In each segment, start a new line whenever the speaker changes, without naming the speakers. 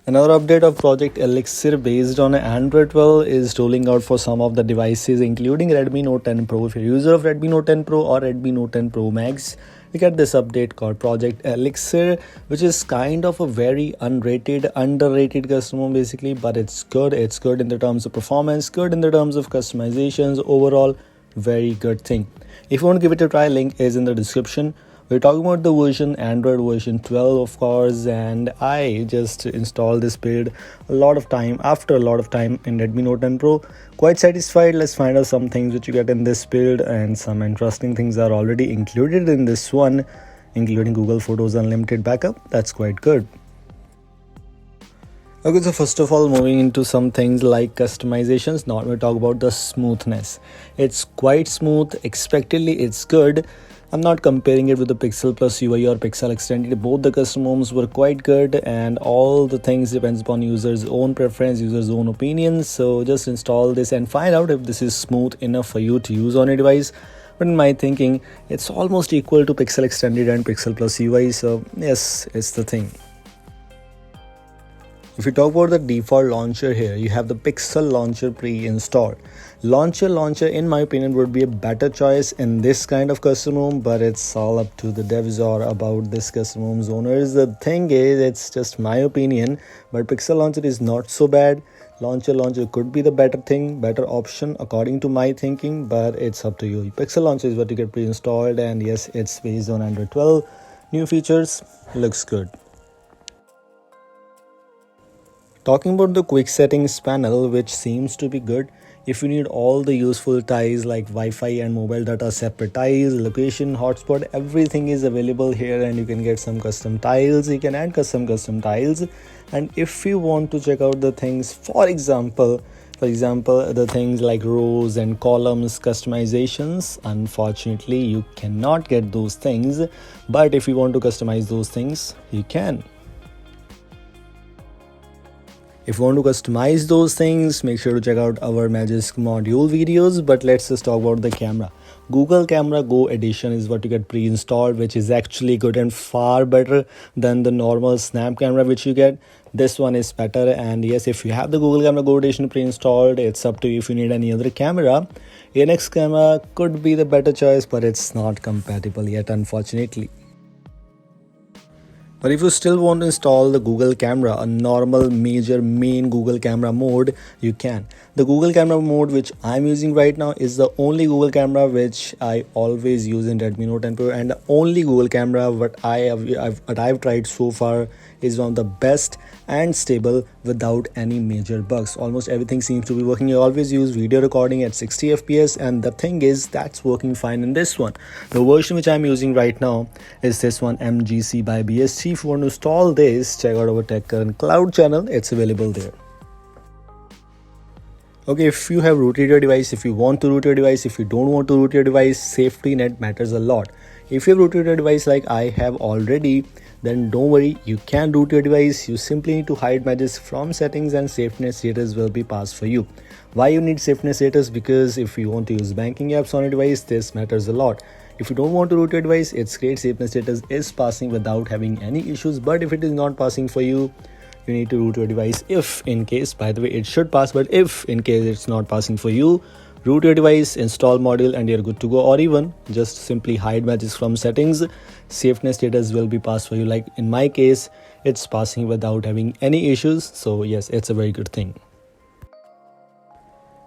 Another update of Project Elixir based on Android 12 is rolling out for some of the devices, including Redmi Note 10 Pro. If you're a user of Redmi Note 10 Pro or Redmi Note 10 Pro Max, you get this update called Project Elixir, which is kind of a very underrated custom ROM basically, but it's good. It's good in the terms of performance, good in the terms of customizations. Overall, very good thing. If you want to give it a try, link is in the description. We're talking about the version Android version 12, of course, and I just installed this build after a lot of time in Redmi Note 10 Pro. Quite satisfied. Let's find out some things which you get in this build, and some interesting things are already included in this one, including Google Photos Unlimited backup. That's quite good. Okay, so first of all, moving into some things like customizations. Now we talk about the smoothness. It's quite smooth. Expectedly, it's good. I'm not comparing it with the Pixel Plus UI or Pixel Extended. Both the custom ROMs were quite good, and all the things depends upon user's own preference, user's own opinions. So just install this and find out if this is smooth enough for you to use on your device. But in my thinking, it's almost equal to Pixel Extended and Pixel Plus UI. So yes, it's the thing. If you talk about the default launcher here, you have the Pixel launcher pre-installed. Launcher in my opinion would be a better choice in this kind of custom ROM, but it's all up to the devs or about this custom ROM's owners. The thing is, it's just my opinion, but Pixel launcher is not so bad. Launcher could be the better option according to my thinking, but it's up to you. Pixel launcher is what you get pre-installed, and yes, it's based on Android 12. New features, looks good. Talking about the quick settings panel, which seems to be good. If you need all the useful tiles like Wi-Fi and mobile data, separate tiles, location, hotspot, everything is available here, and you can get some custom tiles. You can add custom tiles. And if you want to check out the things, for example, the things like rows and columns customizations, unfortunately you cannot get those things. But if you want to customize those things, you can. If you want to customize those things, make sure to check out our Magisk module videos. But let's just talk about the camera. Google Camera Go Edition is what you get pre-installed, which is actually good and far better than the normal Snap camera which you get. This one is better, and yes, if you have the Google Camera Go Edition pre-installed, it's up to you if you need any other camera. ANX camera could be the better choice, but it's not compatible yet, unfortunately. But if you still want to install the Google Camera, a normal main Google Camera mode, you can. The Google Camera mode which I'm using right now is the only Google Camera which I always use in Redmi Note 10 Pro, and the only Google Camera what I've tried so far is one of the best and stable without any major bugs. Almost everything seems to be working. I always use video recording at 60 fps, and the thing is that's working fine in this one. The version which I'm using right now is this one, MGC by BSC. If you want to install this, check out our TechCurrent Cloud channel, it's available there. Okay, if you have rooted your device, if you want to root your device, if you don't want to root your device, safety net matters a lot. If you have rooted your device like I have already, then don't worry, you can root your device. You simply need to hide Magisk from settings, and SafetyNet status will be passed for you. Why you need SafetyNet status? Because if you want to use banking apps on your device, this matters a lot. If you don't want to root your device, it's great. SafetyNet status is passing without having any issues, but if it is not passing for you, you need to root your device. If in case, by the way, it should pass, but if in case it's not passing for you, root your device, install module, and you're good to go. Or even just simply hide Magisk from settings. SafetyNet status will be passed for you. Like in my case, it's passing without having any issues. So yes, it's a very good thing.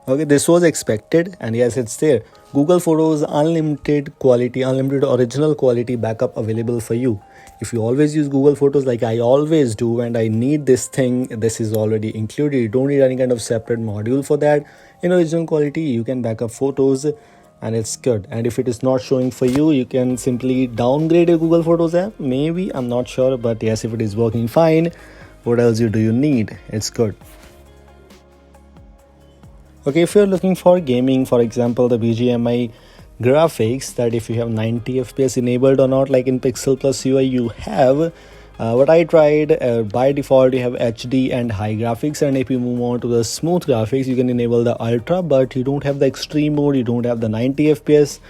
Okay, this was expected, and yes, it's there. Google Photos unlimited original quality backup available for you. If you always use Google Photos like I always do, and I need this thing, this is already included. You don't need any kind of separate module for that. In original quality, you can back up photos, and it's good. And if it is not showing for you, you can simply downgrade your Google Photos app. Maybe, I'm not sure, but yes, if it is working fine, what else do you need? It's good. Okay, if you're looking for gaming, for example, the BGMI graphics, that if you have 90 fps enabled or not, like in Pixel Plus UI you have, what I tried, by default you have HD and high graphics, and if you move on to the smooth graphics, you can enable the ultra, but you don't have the extreme mode, you don't have the 90 fps.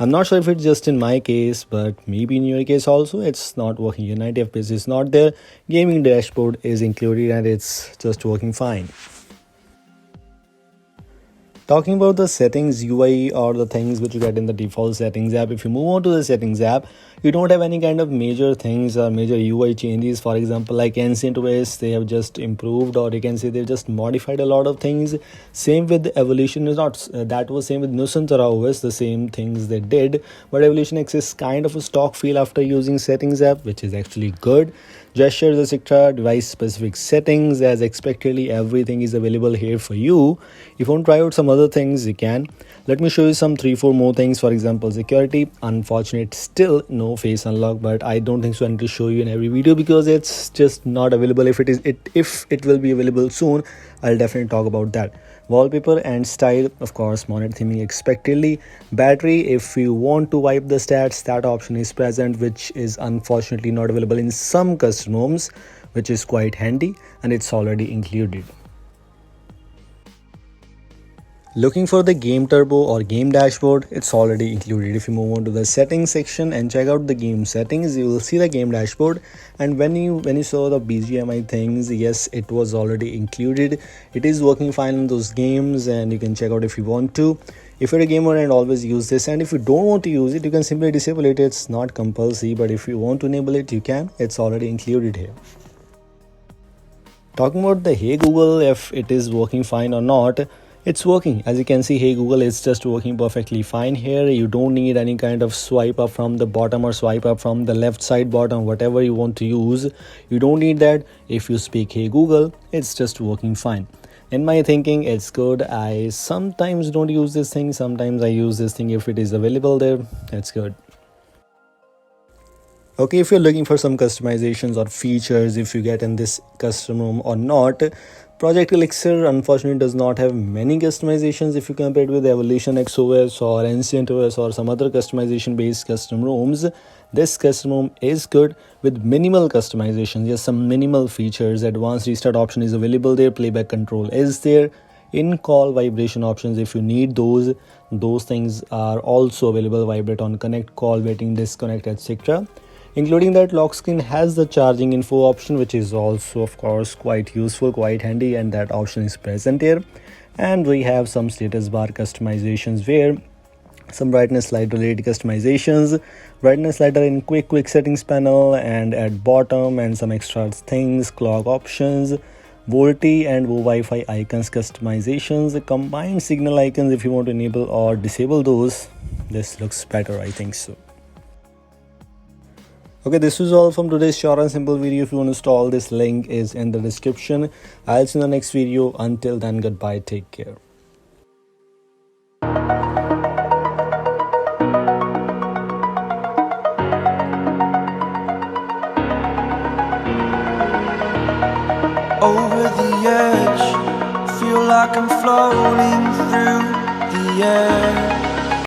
I'm not sure if it's just in my case, but maybe in your case also it's not working. Your 90 FPS is not there. Gaming dashboard is included and it's just working fine. Talking about the settings UI or the things which you get in the default settings app, if you move on to the settings app, you don't have any kind of major things or major UI changes. For example, like Ancient OS, they have just improved, or you can say they've just modified a lot of things. Same with Evolution is not that was same with Nusantara OS, the same things they did, but Evolution X is kind of a stock feel after using settings app, which is actually good. Gestures, etc., device specific settings, as expectedly everything is available here for you. If you want to try out some other things, you can. Let me show you some 3-4 more things. For example, security, unfortunate still no face unlock, but I don't think so I need to show you in every video because it's just not available. If it will be available soon, I'll definitely talk about that. Wallpaper and style, of course, monet theming expectedly. Battery, if you want to wipe the stats, that option is present, which is unfortunately not available in some custom ROMs, which is quite handy, and it's already included. Looking for the game turbo or game dashboard, it's already included. If you move on to the settings section and check out the game settings, you will see the game dashboard, and when you saw the BGMI things, yes, it was already included. It is working fine in those games, and you can check out if you want to. If you're a gamer and always use this, and if you don't want to use it, you can simply disable it. It's not compulsory, but if you want to enable it, you can. It's already included here. Talking about the Hey Google, if it is working fine or not, it's working. As you can see, Hey Google is just working perfectly fine here. You don't need any kind of swipe up from the bottom or swipe up from the left side bottom, whatever you want to use. You don't need that. If you speak Hey Google, it's just working fine. In my thinking, it's good. I sometimes don't use this thing. Sometimes I use this thing if it is available there. It's good. Okay, if you're looking for some customizations or features, if you get in this custom ROM or not, Project Elixir unfortunately does not have many customizations if you compare it with Evolution X OS or Ancient OS or some other customization based custom ROMs. This custom ROM is good with minimal customizations, just some minimal features. Advanced restart option is available there, playback control is there. In-call vibration options, if you need those things are also available. Vibrate on connect, call, waiting, disconnect, etc. Including that, lock screen has the charging info option, which is also of course quite useful, quite handy, and that option is present here. And we have some status bar customizations where some brightness slider related customizations, brightness slider in quick settings panel and at bottom, and some extra things, clock options, VoLTE and Wi-Fi icons customizations, combined signal icons if you want to enable or disable those. This looks better, I think so. Okay, this was all from today's short and simple video. If you want to install, this link is in the description. I'll see you in the next video. Until then, goodbye, take care.
Over the edge, feel like I'm floating through the air.